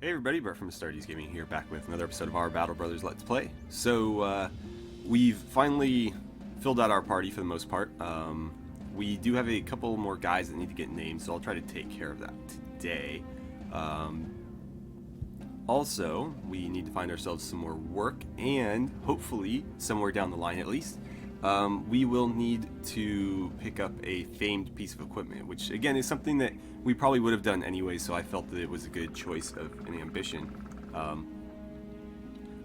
Hey everybody, Brett from AstartesGaming here, back with another episode of our Battle Brothers Let's Play. So, we've finally filled out our party for the most part. We do have a couple more guys that need to get named, so I'll try to take care of that today. Also, we need to find ourselves some more work, and hopefully, somewhere down the line at least, we will need to pick up a famed piece of equipment, which again is something that we probably would have done anyway, so I felt that it was a good choice of an ambition.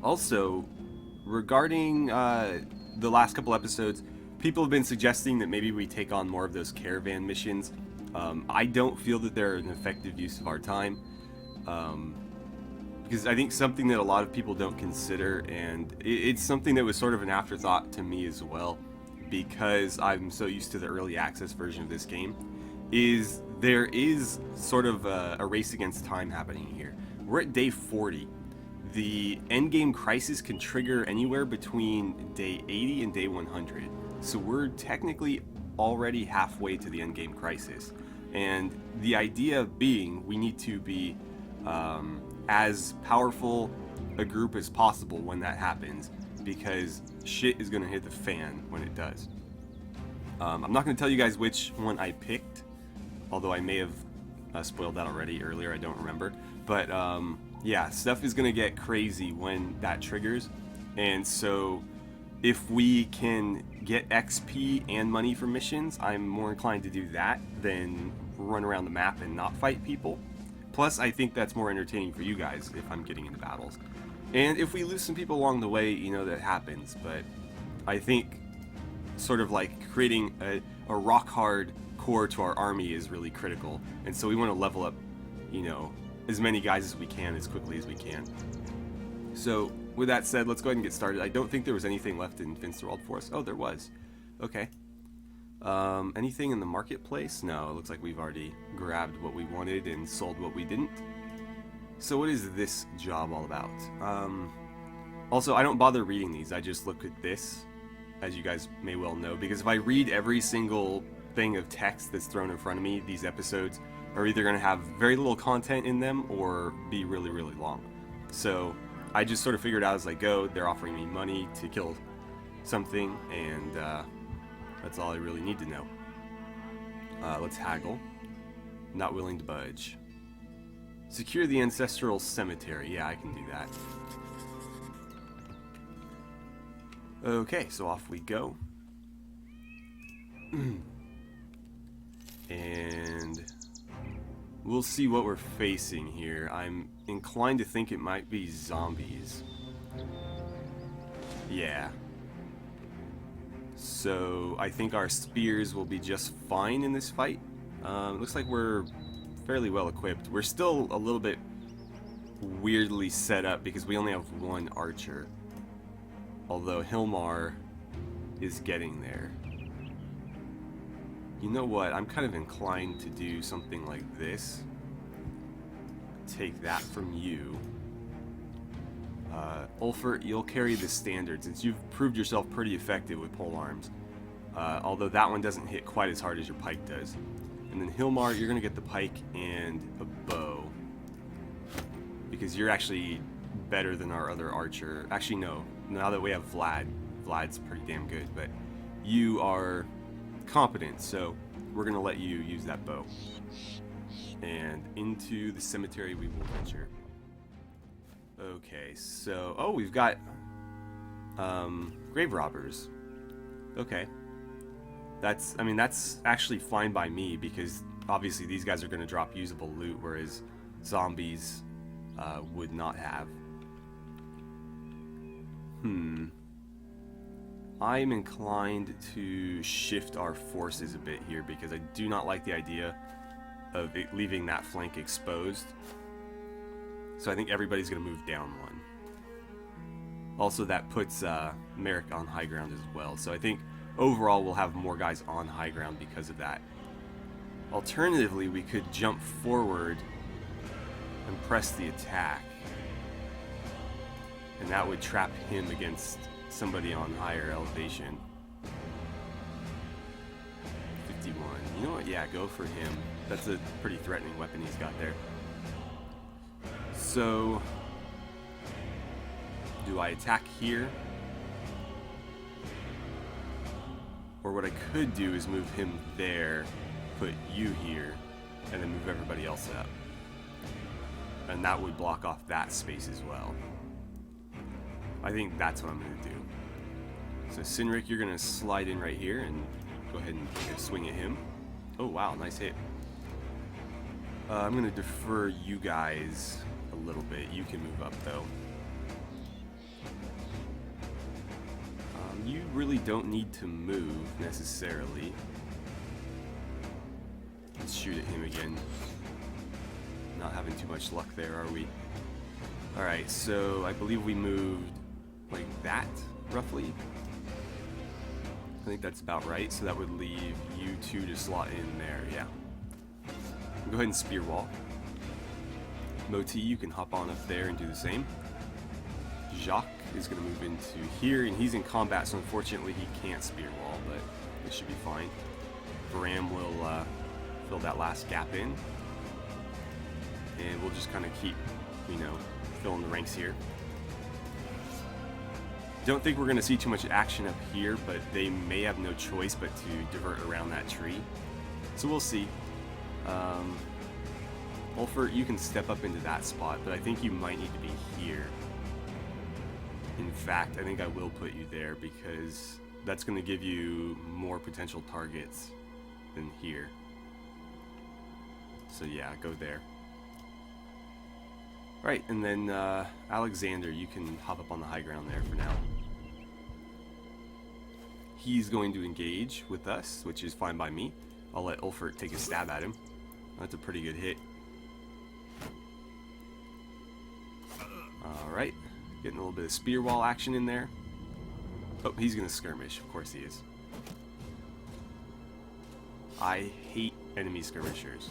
Also, regarding the last couple episodes, people have been suggesting that maybe we take on more of those caravan missions. I don't feel that they're an effective use of our time, because I think something that a lot of people don't consider, and it's something that was sort of an afterthought to me as well, because I'm so used to the early access version of this game, is there is sort of a race against time happening here. We're at day 40. The endgame crisis can trigger anywhere between day 80 and day 100. So we're technically already halfway to the endgame crisis. And the idea being we need to be as powerful a group as possible when that happens, because shit is going to hit the fan when it does. I'm not going to tell you guys which one I picked, although I may have spoiled that already earlier, I don't remember. But yeah, stuff is going to get crazy when that triggers, and so if we can get XP and money for missions, I'm more inclined to do that than run around the map and not fight people. Plus, I think that's more entertaining for you guys if I'm getting into battles. And if we lose some people along the way, you know, that happens, but I think sort of like creating a rock-hard core to our army is really critical, and so we want to level up, you know, as many guys as we can as quickly as we can. So with that said, let's go ahead and get started. I don't think there was anything left in Finsterwald for us. Oh, there was. Okay. Anything in the marketplace? No, it looks like we've already grabbed what we wanted and sold what we didn't. So what is this job all about? Also, I don't bother reading these. I just look at this, as you guys may well know, because if I read every single thing of text that's thrown in front of me, these episodes are either going to have very little content in them or be really, really long. So I just sort of figured out as I go, they're offering me money to kill something, and that's all I really need to know. Let's haggle. Not willing to budge. Secure the Ancestral Cemetary. Yeah, I can do that. Okay, so off we go. And we'll see what we're facing here. I'm inclined to think it might be zombies. Yeah. So I think our spears will be just fine in this fight. Looks like we're fairly well equipped. We're still a little bit weirdly set up because we only have one archer. Although Hilmar is getting there. You know what? I'm kind of inclined to do something like this. Take that from you. Ulfert, you'll carry the standard since you've proved yourself pretty effective with polearms. Although that one doesn't hit quite as hard as your pike does. And then Hilmar, you're going to get the pike and a bow. Because you're actually better than our other archer. Actually, no. Now that we have Vlad, Vlad's pretty damn good. But you are competent, so we're going to let you use that bow. And into the cemetery we will venture. Okay, so... oh, we've got grave robbers. Okay. That's, I mean, that's actually fine by me, because obviously these guys are going to drop usable loot, whereas zombies would not have. I'm inclined to shift our forces a bit here, because I do not like the idea of it leaving that flank exposed. So I think everybody's going to move down one. Also, that puts Merrick on high ground as well. So I think overall we'll have more guys on high ground because of that. Alternatively, we could jump forward and press the attack. And that would trap him against somebody on higher elevation. 51. You know what? Yeah, go for him. That's a pretty threatening weapon he's got there. So, do I attack here? Or what I could do is move him there, put you here, and then move everybody else up. And that would block off that space as well. I think that's what I'm going to do. So Sinric, you're going to slide in right here and go ahead and take a swing at him. Oh wow, nice hit. I'm going to defer you guys a little bit. You can move up though. You really don't need to move necessarily. Let's shoot at him again. Not having too much luck there, are we? Alright, so I believe we moved like that, roughly. I think that's about right, so that would leave you two to slot in there, yeah. Go ahead and spear wall. Moti, you can hop on up there and do the same. Jacques is going to move into here, and he's in combat, so unfortunately he can't spear wall, but it should be fine. Bram will fill that last gap in, and we'll just kind of keep, you know, filling the ranks here. Don't think we're going to see too much action up here, but they may have no choice but to divert around that tree. So we'll see. Ulfert, you can step up into that spot, but I think you might need to be here. In fact, I think I will put you there because that's going to give you more potential targets than here. So yeah, go there. Right, and then Alexander, you can hop up on the high ground there for now. He's going to engage with us, which is fine by me. I'll let Ulfert take a stab at him. That's a pretty good hit. Alright, getting a little bit of spear wall action in there. Oh, he's going to skirmish. Of course he is. I hate enemy skirmishers.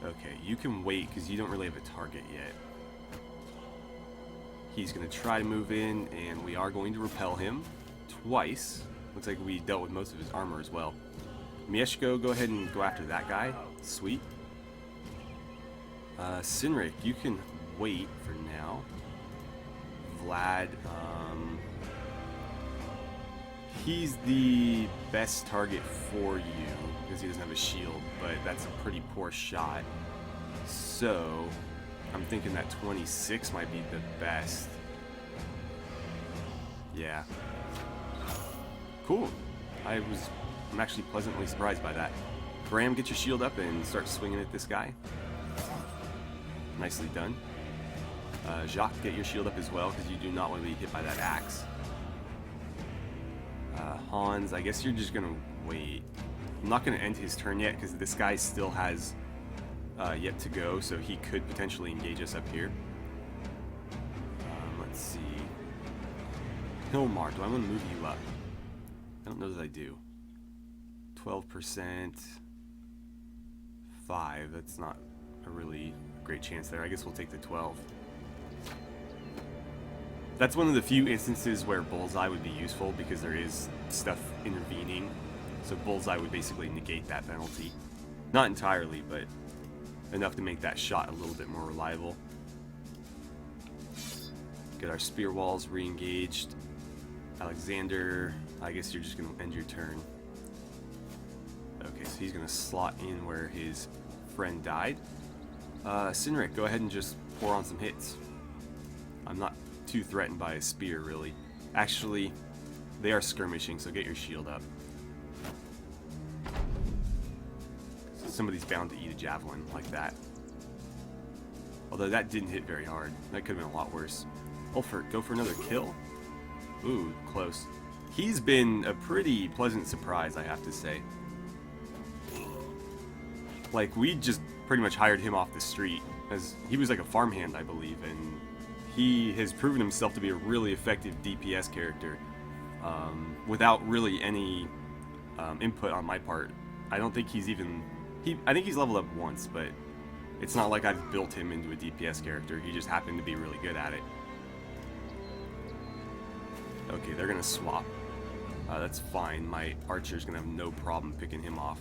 Okay, you can wait because you don't really have a target yet. He's going to try to move in, and we are going to repel him twice. Looks like we dealt with most of his armor as well. Mieshko, go ahead and go after that guy. Sweet. Sinric, you can wait for now. Vlad, he's the best target for you because he doesn't have a shield, but that's a pretty poor shot. So, I'm thinking that 26 might be the best. Yeah. Cool. I'm actually pleasantly surprised by that. Bram, get your shield up and start swinging at this guy. Nicely done. Jacques, get your shield up as well because you do not want to be hit by that axe. Hans, I guess you're just going to wait. I'm not going to end his turn yet because this guy still has yet to go, so he could potentially engage us up here. Let's see. Hilmar, do I want to move you up? I don't know that I do. 12%. 5. That's not a really great chance there. I guess we'll take the 12. That's one of the few instances where Bullseye would be useful because there is stuff intervening. So Bullseye would basically negate that penalty. Not entirely, but enough to make that shot a little bit more reliable. Get our spear walls re-engaged. Alexander, I guess you're just going to end your turn. Okay, so he's going to slot in where his friend died. Sinric, go ahead and just pour on some hits. I'm not too threatened by a spear, really. Actually, they are skirmishing, so get your shield up. So somebody's bound to eat a javelin like that. Although that didn't hit very hard. That could have been a lot worse. Ulfert, go for another kill. Ooh, close. He's been a pretty pleasant surprise, I have to say. Like, we just pretty much hired him off the street, as he was like a farmhand, I believe, and he has proven himself to be a really effective DPS character without really any input on my part. I don't think he's even... I think he's leveled up once, but it's not like I've built him into a DPS character. He just happened to be really good at it. Okay, they're going to swap. That's fine. My archer's going to have no problem picking him off.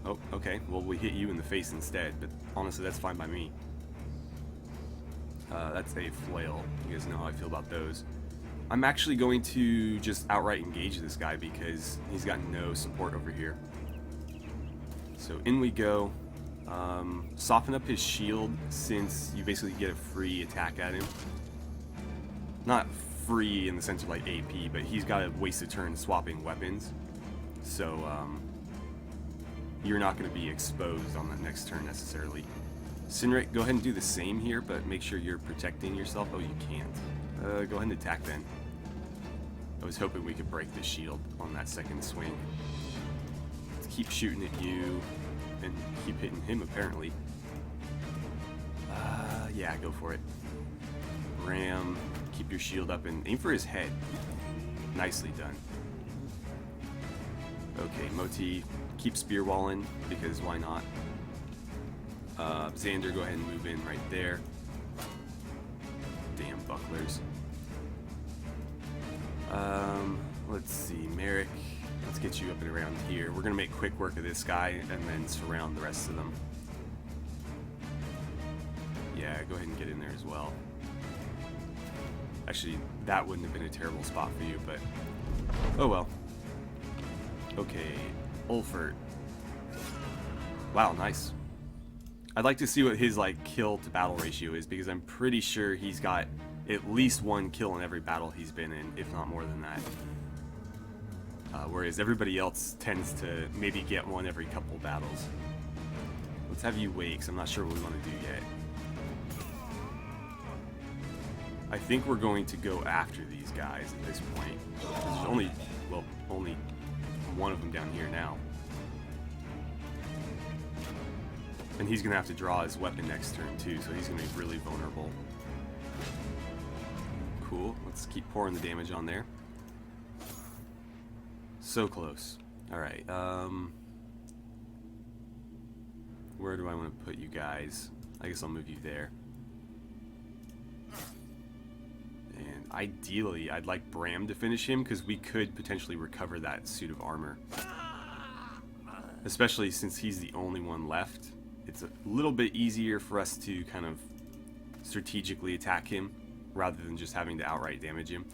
Oh, okay. Well, we hit you in the face instead, but honestly, that's fine by me. That's a flail. You guys know how I feel about those. I'm actually going to just outright engage this guy because he's got no support over here. So in we go. Soften up his shield since you basically get a free attack at him. Not free in the sense of like AP, but he's got to waste a turn swapping weapons. So you're not going to be exposed on that next turn necessarily. Sinric, go ahead and do the same here, but make sure you're protecting yourself. Oh, you can't. Go ahead and attack then. I was hoping we could break the shield on that second swing. Let's keep shooting at you and keep hitting him apparently. Yeah, go for it. Ram, keep your shield up and aim for his head. Nicely done. Okay, Moti, keep spear walling because why not? Xander, go ahead and move in right there. Damn bucklers. Let's see, Merrick, let's get you up and around here. We're gonna make quick work of this guy and then surround the rest of them. Yeah, go ahead and get in there as well. Actually, that wouldn't have been a terrible spot for you, but oh well. Okay, Ulfert. Wow, nice. I'd like to see what his like kill to battle ratio is because I'm pretty sure he's got at least one kill in every battle he's been in, if not more than that. Whereas everybody else tends to maybe get one every couple battles. Let's have you wait, 'cause I'm not sure what we want to do yet. I think we're going to go after these guys at this point. There's only, well, only one of them down here now. And he's going to have to draw his weapon next turn too, so he's going to be really vulnerable. Cool, let's keep pouring the damage on there. So close. Alright, where do I want to put you guys? I guess I'll move you there. And ideally, I'd like Bram to finish him, because we could potentially recover that suit of armor. Especially since he's the only one left. It's a little bit easier for us to kind of strategically attack him, rather than just having to outright damage him.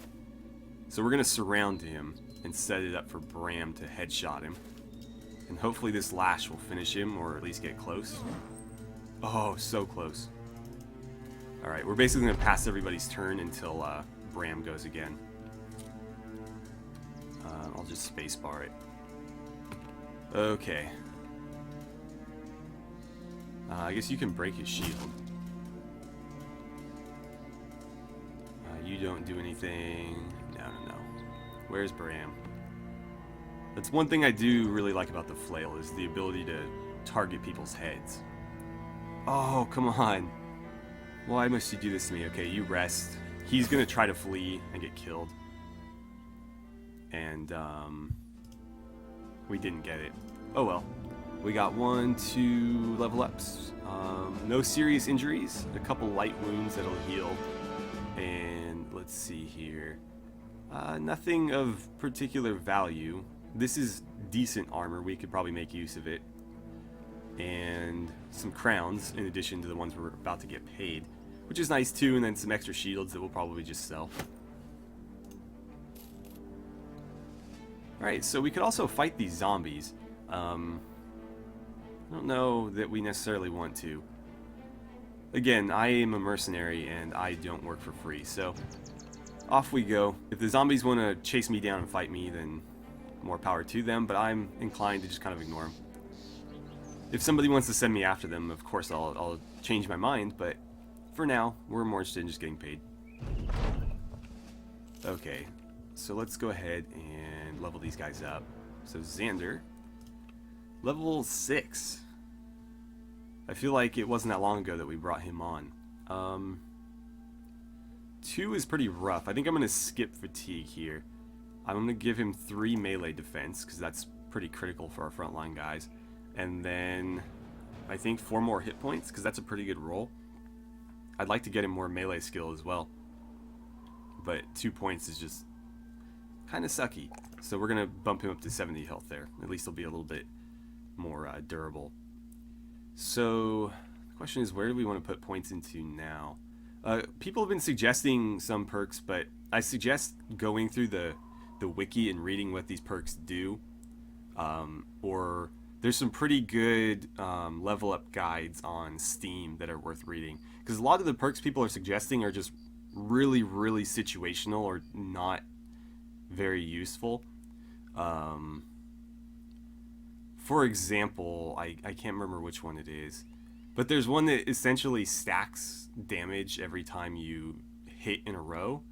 So we're going to surround him and set it up for Bram to headshot him. And hopefully this lash will finish him, or at least get close. Oh, so close. Alright, we're basically going to pass everybody's turn until Bram goes again. I'll just spacebar it. Okay. I guess you can break his shield. You don't do anything. No. Where's Bram? That's one thing I do really like about the flail, is the ability to target people's heads. Oh, come on. Why must you do this to me? Okay, you rest. He's gonna try to flee and get killed. And, we didn't get it. Oh well. We got 1, 2 level ups. No serious injuries. A couple light wounds that'll heal. And let's see here. Nothing of particular value. This is decent armor. We could probably make use of it. And some crowns in addition to the ones we're about to get paid, which is nice too, and then some extra shields that we'll probably just sell. Alright, so we could also fight these zombies. I don't know that we necessarily want to. Again, I am a mercenary and I don't work for free, so off we go. If the zombies want to chase me down and fight me, then more power to them, but I'm inclined to just kind of ignore them. If somebody wants to send me after them, of course I'll change my mind, but for now, we're more interested in just getting paid. Okay, so let's go ahead and level these guys up. So Xander, level 6. I feel like it wasn't that long ago that we brought him on. 2 is pretty rough. I think I'm going to skip fatigue here. I'm going to give him 3 melee defense, because that's pretty critical for our frontline guys. And then I think 4 more hit points, because that's a pretty good roll. I'd like to get him more melee skill as well. But 2 points is just kind of sucky. So we're going to bump him up to 70 health there. At least he'll be a little bit more durable. So the question is, where do we want to put points into now? People have been suggesting some perks, but I suggest going through the wiki and reading what these perks do. Or there's some pretty good level up guides on Steam that are worth reading. Because a lot of the perks people are suggesting are just really, really situational or not very useful. For example, I can't remember which one it is, but there's one that essentially stacks damage every time you hit in a row.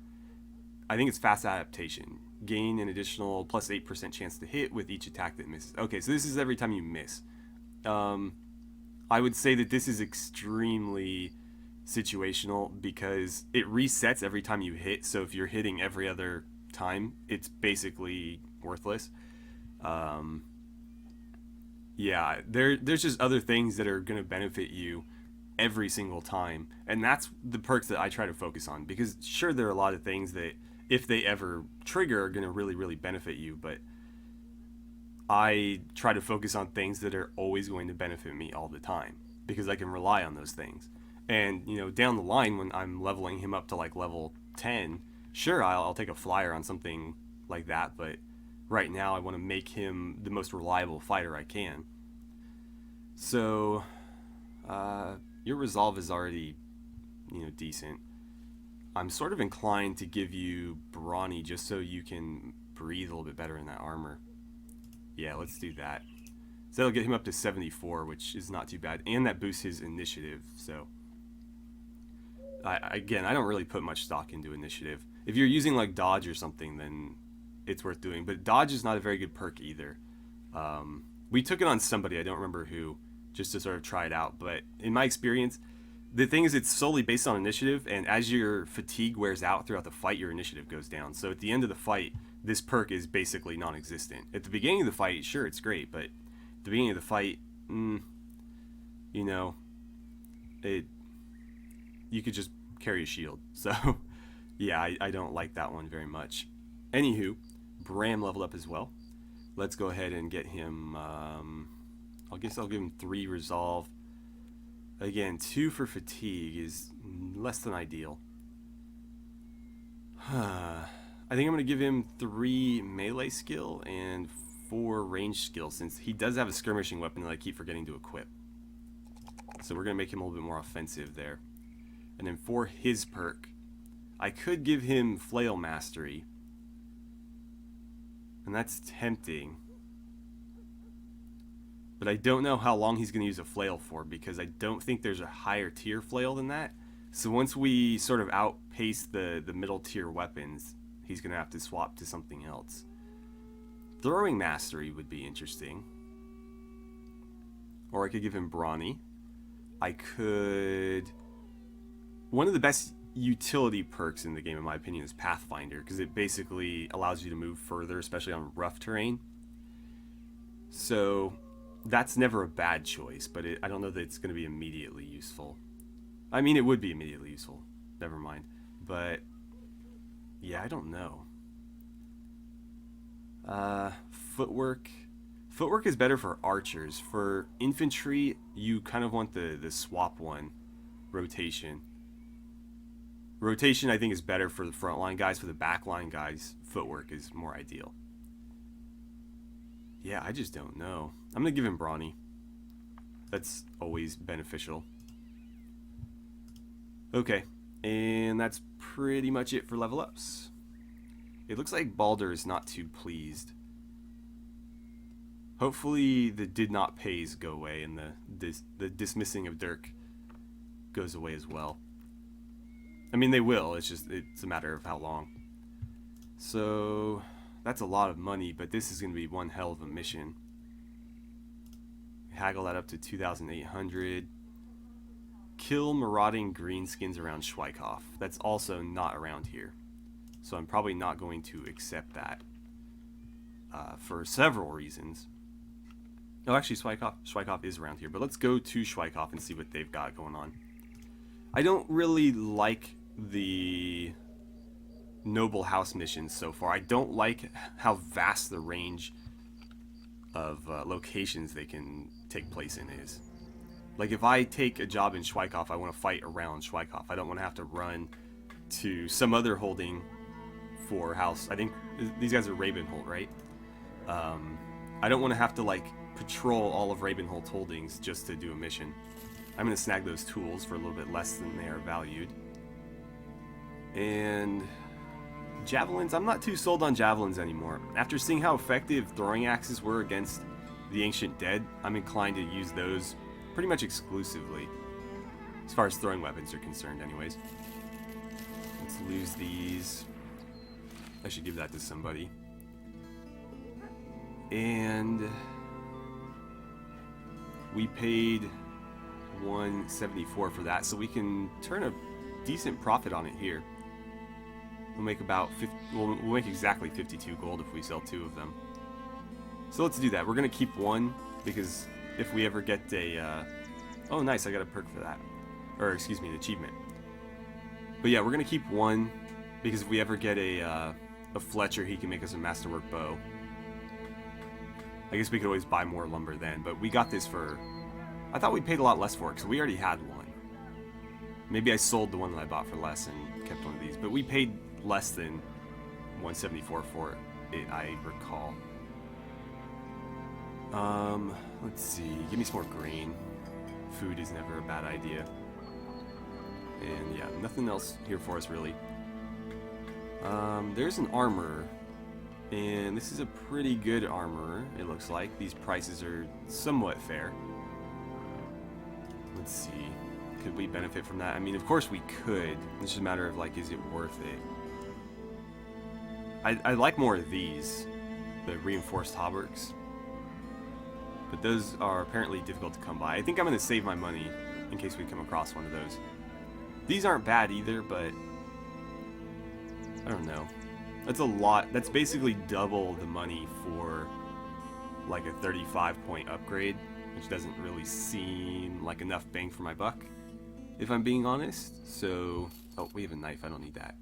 I think it's fast adaptation. Gain an additional plus 8% chance to hit with each attack that misses. Okay, so this is every time you miss. I would say that this is extremely situational because it resets every time you hit. So if you're hitting every other time, it's basically worthless. Yeah, there's just other things that are going to benefit you every single time, and that's the perks that I try to focus on, because sure, there are a lot of things that if they ever trigger are going to really, really benefit you, but I try to focus on things that are always going to benefit me all the time, because I can rely on those things. And, you know, down the line when I'm leveling him up to like level 10, sure, I'll take a flyer on something like that, but right now I want to make him the most reliable fighter I can. So your resolve is already, you know, decent. I'm sort of inclined to give you brawny just so you can breathe a little bit better in that armor. Yeah, let's do that. So that'll get him up to 74, which is not too bad, and that boosts his initiative. So again, I don't really put much stock into initiative. If you're using like dodge or something, then it's worth doing, but dodge is not a very good perk either. We took it on somebody, I don't remember who, just to sort of try it out, but in my experience, the thing is it's solely based on initiative, and as your fatigue wears out throughout the fight, your initiative goes down. So at the end of the fight, this perk is basically non-existent. At the beginning of the fight, sure, it's great, but at the beginning of the fight, you know, you could just carry a shield. So yeah, I don't like that one very much. Anywho, Bram leveled up as well. Let's go ahead and get him, I guess I'll give him 3 resolve. Again, 2 for fatigue is less than ideal. I think I'm going to give him 3 melee skill and 4 range skill, since he does have a skirmishing weapon that I keep forgetting to equip. So we're going to make him a little bit more offensive there. And then for his perk, I could give him Flail Mastery. And that's tempting. But I don't know how long he's going to use a flail for, because I don't think there's a higher tier flail than that. So once we sort of outpace the middle tier weapons, he's going to have to swap to something else. Throwing Mastery would be interesting. Or I could give him Brawny. I could... One of the best utility perks in the game, in my opinion, is Pathfinder, because it basically allows you to move further, especially on rough terrain. So that's never a bad choice, but I don't know that it's going to be immediately useful. I mean, it would be immediately useful. Never mind. But yeah, I don't know. Footwork. Footwork is better for archers. For infantry, you kind of want the swap one. Rotation. Rotation, I think, is better for the frontline guys. For the backline guys, footwork is more ideal. Yeah, I just don't know. I'm going to give him Brawny. That's always beneficial. Okay, and that's pretty much it for level ups. It looks like Baldur is not too pleased. Hopefully the did not pays go away, and the dismissing of Dirk goes away as well. I mean, they will, it's a matter of how long. So that's a lot of money, but this is going to be one hell of a mission. Haggle that up to 2,800. Kill marauding greenskins around Schweikhoff. That's also not around here, so I'm probably not going to accept that for several reasons. Oh, actually, Schweikhoff is around here, but let's go to Schweikhoff and see what they've got going on. I don't really like the Noble House missions so far. I don't like how vast the range of locations they can take place in is. Like, if I take a job in Schweikhof, I want to fight around Schweikhof. I don't want to have to run to some other holding for house. I think these guys are Ravenholt, right? I don't want to have to, like, patrol all of Ravenholt's holdings just to do a mission. I'm going to snag those tools for a little bit less than they are valued. And javelins, I'm not too sold on javelins anymore. After seeing how effective throwing axes were against the ancient dead, I'm inclined to use those pretty much exclusively, as far as throwing weapons are concerned anyways. Let's lose these. I should give that to somebody. And we paid 174 for that, so we can turn a decent profit on it here. We'll make about 50, we'll make exactly 52 gold if we sell 2 of them. So let's do that. We're gonna keep 1 because if we ever get a oh nice, I got a perk for that, or excuse me, an achievement. But yeah, we're gonna keep 1 because if we ever get a Fletcher, he can make us a masterwork bow. I guess we could always buy more lumber then, but we got this for, I thought we paid a lot less for it because we already had one. Maybe I sold the one that I bought for less and kept one of these, but we paid less than 174 for it, I recall. Let's see, give me some more grain. Food is never a bad idea. And yeah, nothing else here for us really. There's an armor, and this is a pretty good armor, it looks like. These prices are somewhat fair. Let's see, could we benefit from that? I mean, of course we could. It's just a matter of, like, is it worth it? I like more of these, the reinforced hauberks. But those are apparently difficult to come by. I think I'm going to save my money in case we come across one of those. These aren't bad either, but I don't know. That's a lot. That's basically double the money for like a 35-point upgrade, which doesn't really seem like enough bang for my buck, if I'm being honest. So, oh, we have a knife. I don't need that.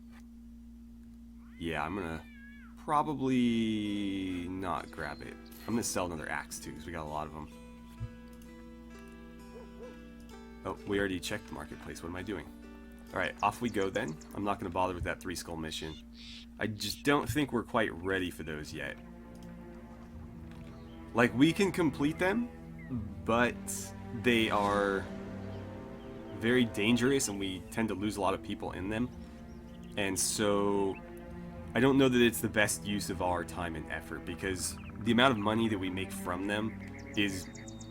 Yeah, I'm going to probably not grab it. I'm going to sell another axe too, because we got a lot of them. Oh, we already checked the marketplace. What am I doing? Alright, off we go then. I'm not going to bother with that 3 skull mission. I just don't think we're quite ready for those yet. Like, we can complete them, but they are very dangerous and we tend to lose a lot of people in them. And so I don't know that it's the best use of our time and effort, because the amount of money that we make from them is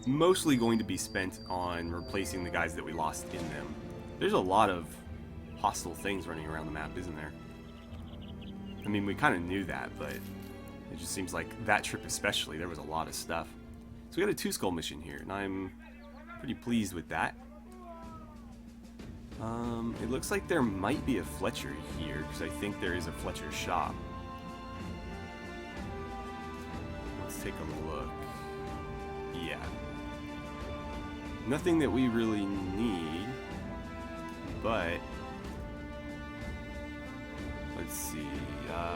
mostly going to be spent on replacing the guys that we lost in them. There's a lot of hostile things running around the map, isn't there? I mean, we kind of knew that, but it just seems like that trip especially, there was a lot of stuff. So we got a 2 skull mission here, and I'm pretty pleased with that. It looks like there might be a Fletcher here, because I think there is a Fletcher shop. Let's take a look. Yeah. Nothing that we really need, but let's see.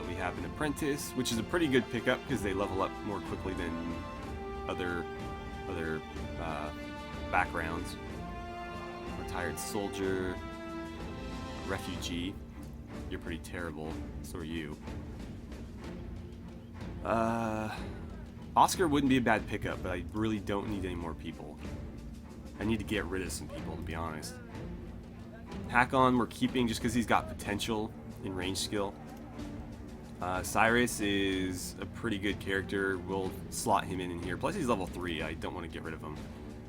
We have an apprentice, which is a pretty good pickup because they level up more quickly than other backgrounds. Retired soldier, refugee. You're pretty terrible. So are you. Oscar wouldn't be a bad pickup, but I really don't need any more people. I need to get rid of some people, to be honest. Hakon we're keeping just because he's got potential in range skill. Cyrus is a pretty good character. We'll slot him in here. Plus he's level 3. I don't want to get rid of him.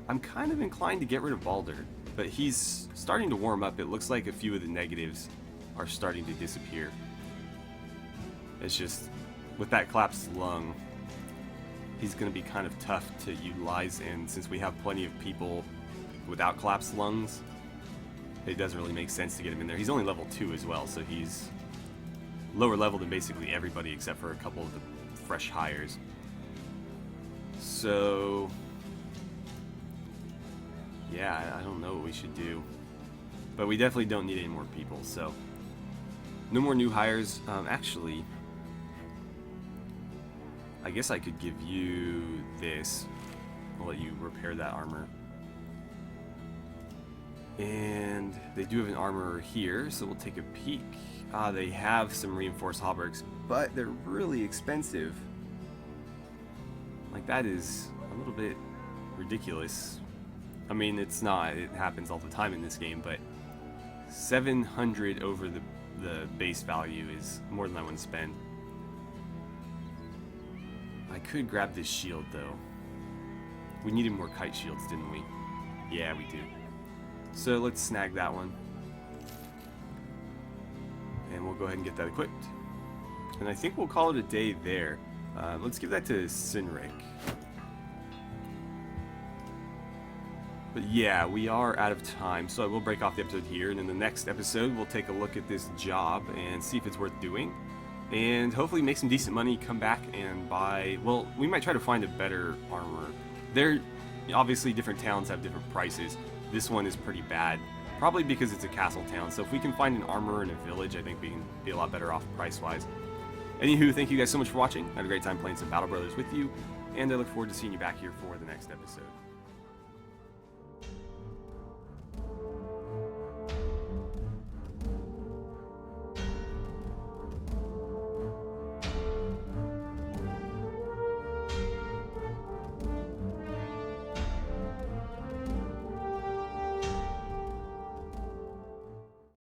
I'm kind of inclined to get rid of Balder, but he's starting to warm up. It looks like a few of the negatives are starting to disappear. It's just, with that collapsed lung, he's going to be kind of tough to utilize, and since we have plenty of people without collapsed lungs, it doesn't really make sense to get him in there. He's only level 2 as well, so he's lower level than basically everybody except for a couple of the fresh hires. So yeah, I don't know what we should do, but we definitely don't need any more people, so no more new hires. Actually, I guess I could give you this. I'll let you repair that armor. And they do have an armorer here, so we'll take a peek. They have some reinforced hauberks, but they're really expensive. Like, that is a little bit ridiculous. I mean, it's not. It happens all the time in this game, but 700 over the base value is more than I want to spend. I could grab this shield, though. We needed more kite shields, didn't we? Yeah, we do. So let's snag that one. And we'll go ahead and get that equipped. And I think we'll call it a day there. Let's give that to Sinric. But yeah, we are out of time, so I will break off the episode here, and in the next episode we'll take a look at this job and see if it's worth doing, and hopefully make some decent money, come back and buy, well, we might try to find a better armor. Obviously different towns have different prices. This one is pretty bad, probably because it's a castle town, so if we can find an armor in a village, I think we can be a lot better off price-wise. Anywho, thank you guys so much for watching. I had a great time playing some Battle Brothers with you, and I look forward to seeing you back here for the next episode.